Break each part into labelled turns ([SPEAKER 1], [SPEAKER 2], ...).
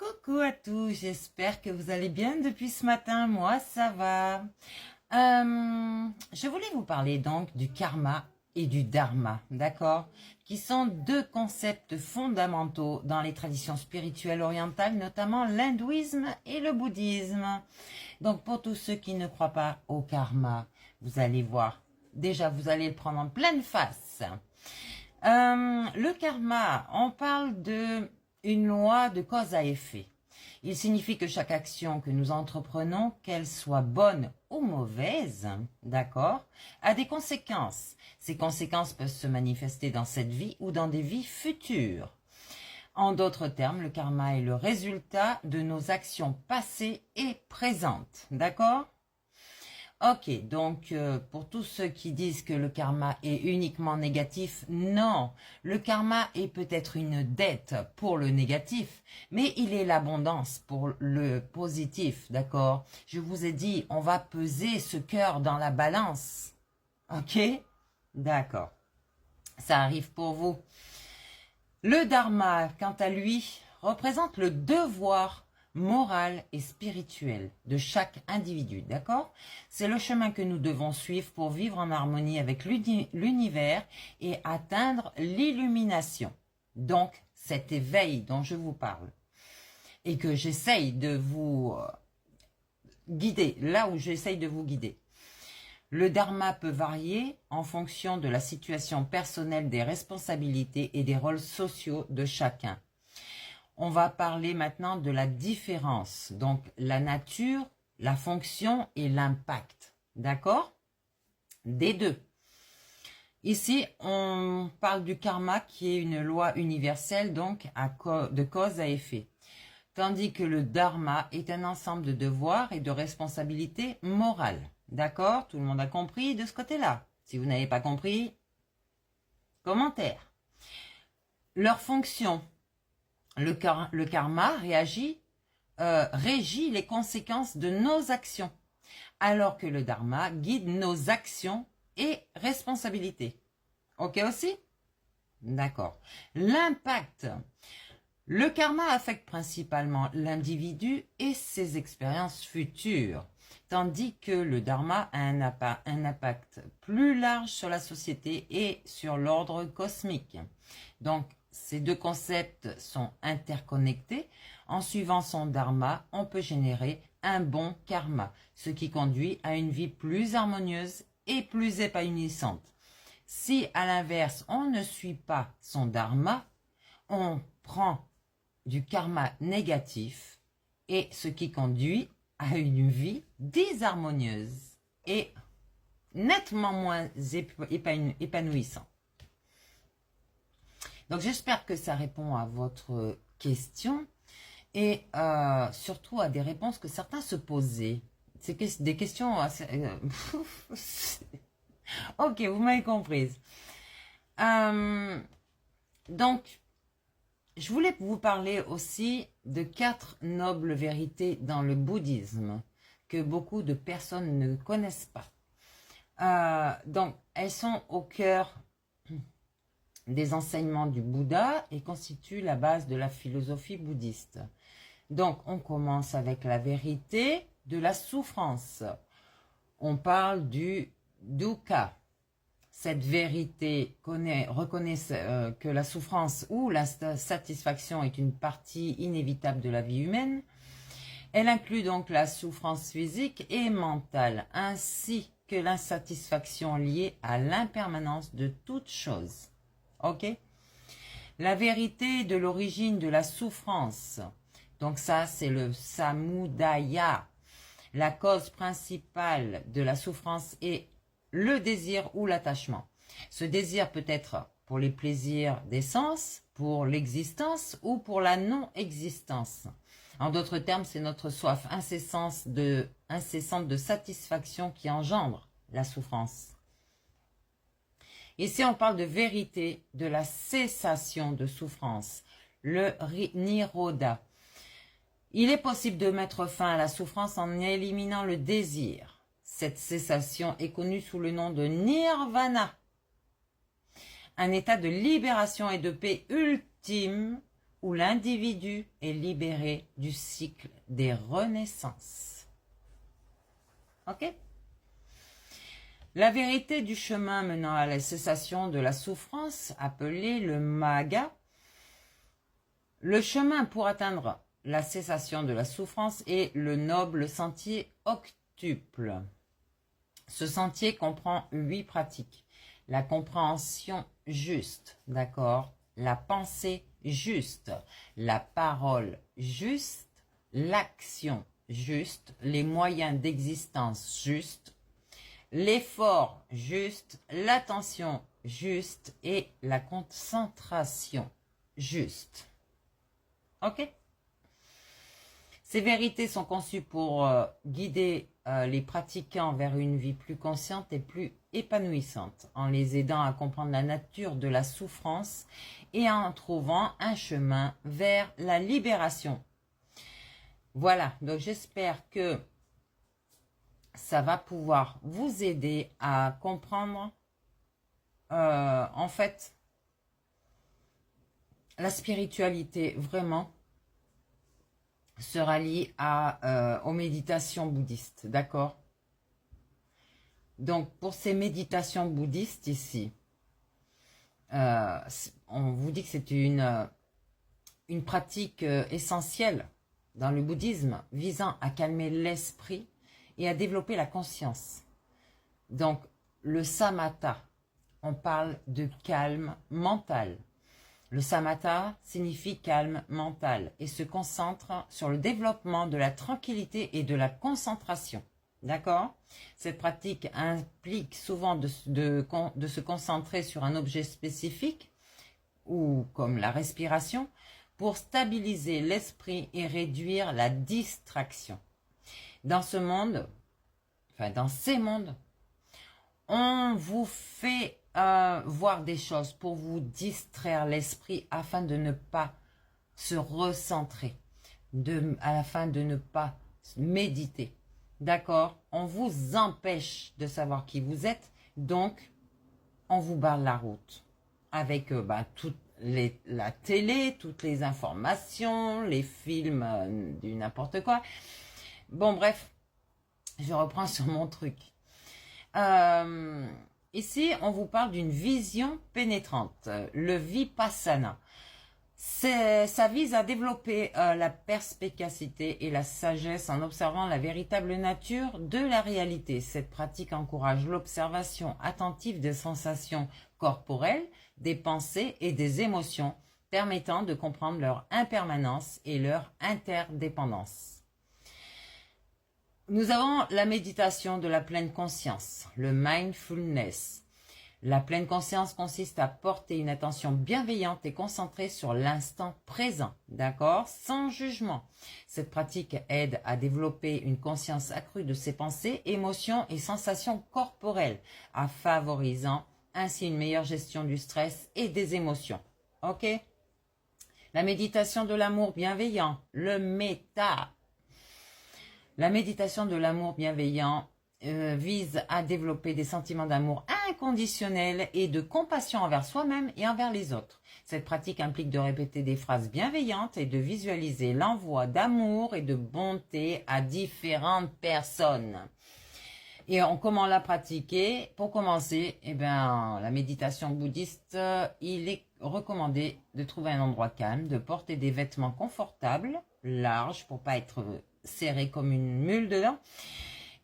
[SPEAKER 1] Coucou à tous, j'espère que vous allez bien depuis ce matin, moi ça va. Je voulais vous parler donc du karma et du dharma, d'accord, qui sont deux concepts fondamentaux dans les traditions spirituelles orientales, notamment l'hindouisme et le bouddhisme. Donc pour tous ceux qui ne croient pas au karma, vous allez voir, déjà vous allez le prendre en pleine face. Le karma, on parle de une loi de cause à effet. Il signifie que chaque action que nous entreprenons, qu'elle soit bonne ou mauvaise, d'accord, a des conséquences. Ces conséquences peuvent se manifester dans cette vie ou dans des vies futures. En d'autres termes, le karma est le résultat de nos actions passées et présentes, d'accord ? Ok, donc pour tous ceux qui disent que le karma est uniquement négatif, non. Le karma est peut-être une dette pour le négatif, mais il est l'abondance pour le positif, d'accord? Je vous ai dit, on va peser ce cœur dans la balance. Ok? D'accord. Ça arrive pour vous. Le dharma, quant à lui, représente le devoir moral et spirituel de chaque individu, d'accord? C'est le chemin que nous devons suivre pour vivre en harmonie avec l'univers et atteindre l'illumination. Donc, cet éveil dont je vous parle et que j'essaye de vous guider, là où j'essaye de vous guider. Le dharma peut varier en fonction de la situation personnelle, des responsabilités et des rôles sociaux de chacun. On va parler maintenant de la différence, donc la nature, la fonction et l'impact, d'accord? Des deux. Ici, on parle du karma qui est une loi universelle, donc de cause à effet. Tandis que le dharma est un ensemble de devoirs et de responsabilités morales. D'accord? Tout le monde a compris de ce côté-là. Si vous n'avez pas compris, commentaire. Leur fonction. Le karma régit les conséquences de nos actions, alors que le dharma guide nos actions et responsabilités. Ok aussi? D'accord. L'impact. Le karma affecte principalement l'individu et ses expériences futures, tandis que le dharma a un impact plus large sur la société et sur l'ordre cosmique. Donc, ces deux concepts sont interconnectés. En suivant son dharma, on peut générer un bon karma, ce qui conduit à une vie plus harmonieuse et plus épanouissante. Si, à l'inverse, on ne suit pas son dharma, on prend du karma négatif et ce qui conduit à une vie désharmonieuse et nettement moins épanouissante. Donc j'espère que ça répond à votre question et surtout à des réponses que certains se posaient. C'est des questions assez... ok, vous m'avez comprise. Donc, je voulais vous parler aussi de 4 nobles vérités dans le bouddhisme que beaucoup de personnes ne connaissent pas. Donc, elles sont au cœur des enseignements du Bouddha et constituent la base de la philosophie bouddhiste. Donc, on commence avec la vérité de la souffrance. On parle du dukkha. Cette vérité reconnaît que la souffrance ou la satisfaction est une partie inévitable de la vie humaine. Elle inclut donc la souffrance physique et mentale, ainsi que l'insatisfaction liée à l'impermanence de toute chose. Ok? La vérité de l'origine de la souffrance. Donc ça, c'est le samudaya. La cause principale de la souffrance est le désir ou l'attachement. Ce désir peut être pour les plaisirs des sens, pour l'existence ou pour la non-existence. En d'autres termes, c'est notre soif incessante de satisfaction qui engendre la souffrance. Ici, on parle de vérité, de la cessation de souffrance, le nirodha. Il est possible de mettre fin à la souffrance en éliminant le désir. Cette cessation est connue sous le nom de nirvana, un état de libération et de paix ultime où l'individu est libéré du cycle des renaissances. Ok? La vérité du chemin menant à la cessation de la souffrance, appelé le Maga, le chemin pour atteindre la cessation de la souffrance est le noble sentier octuple. Ce sentier comprend 8 pratiques. La compréhension juste, d'accord? La pensée juste, la parole juste, l'action juste, les moyens d'existence justes, l'effort juste, l'attention juste et la concentration juste. Ok? Ces vérités sont conçues pour guider les pratiquants vers une vie plus consciente et plus épanouissante, en les aidant à comprendre la nature de la souffrance et en trouvant un chemin vers la libération. Voilà, donc j'espère que ça va pouvoir vous aider à comprendre, en fait, la spiritualité vraiment se rallie aux méditations bouddhistes, d'accord? Donc, pour ces méditations bouddhistes ici, on vous dit que c'est une pratique essentielle dans le bouddhisme visant à calmer l'esprit et à développer la conscience. Donc, le samatha, on parle de calme mental. Le samatha signifie calme mental et se concentre sur le développement de la tranquillité et de la concentration. D'accord? Cette pratique implique souvent de se concentrer sur un objet spécifique, ou comme la respiration, pour stabiliser l'esprit et réduire la distraction. Dans ce monde, enfin dans ces mondes, on vous fait voir des choses pour vous distraire l'esprit afin de ne pas se recentrer, afin de ne pas méditer. D'accord? On vous empêche de savoir qui vous êtes, donc on vous barre la route avec toute la télé, toutes les informations, les films, du n'importe quoi. Bon, bref, je reprends sur mon truc. Ici, on vous parle d'une vision pénétrante, le Vipassana. Ça vise à développer la perspicacité et la sagesse en observant la véritable nature de la réalité. Cette pratique encourage l'observation attentive des sensations corporelles, des pensées et des émotions, permettant de comprendre leur impermanence et leur interdépendance. Nous avons la méditation de la pleine conscience, le mindfulness. La pleine conscience consiste à porter une attention bienveillante et concentrée sur l'instant présent, d'accord, sans jugement. Cette pratique aide à développer une conscience accrue de ses pensées, émotions et sensations corporelles, en favorisant ainsi une meilleure gestion du stress et des émotions. Ok? La méditation de l'amour bienveillant, le méta. La méditation de l'amour bienveillant vise à développer des sentiments d'amour inconditionnel et de compassion envers soi-même et envers les autres. Cette pratique implique de répéter des phrases bienveillantes et de visualiser l'envoi d'amour et de bonté à différentes personnes. Et comment la pratiquer? Pour commencer, la méditation bouddhiste, il est recommandé de trouver un endroit calme, de porter des vêtements confortables, larges, pour pas être serré comme une mule dedans,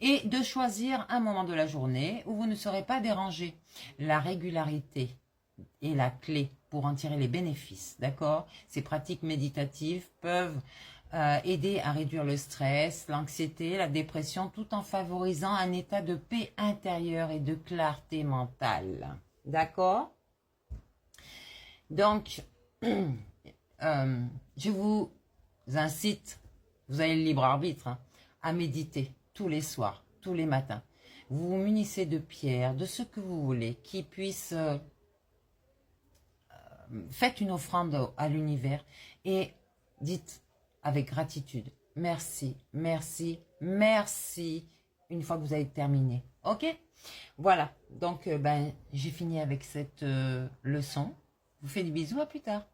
[SPEAKER 1] et de choisir un moment de la journée où vous ne serez pas dérangé. La régularité est la clé pour en tirer les bénéfices, d'accord? Ces pratiques méditatives peuvent aider à réduire le stress, l'anxiété, la dépression, tout en favorisant un état de paix intérieure et de clarté mentale, d'accord? Donc, je vous incite, vous avez le libre arbitre, à méditer tous les soirs, tous les matins. Vous vous munissez de pierres, de ce que vous voulez, qui puisse... faites une offrande à l'univers et dites avec gratitude, merci, merci, merci, une fois que vous avez terminé. Ok? Voilà, donc j'ai fini avec cette leçon. Je vous fais des bisous, à plus tard.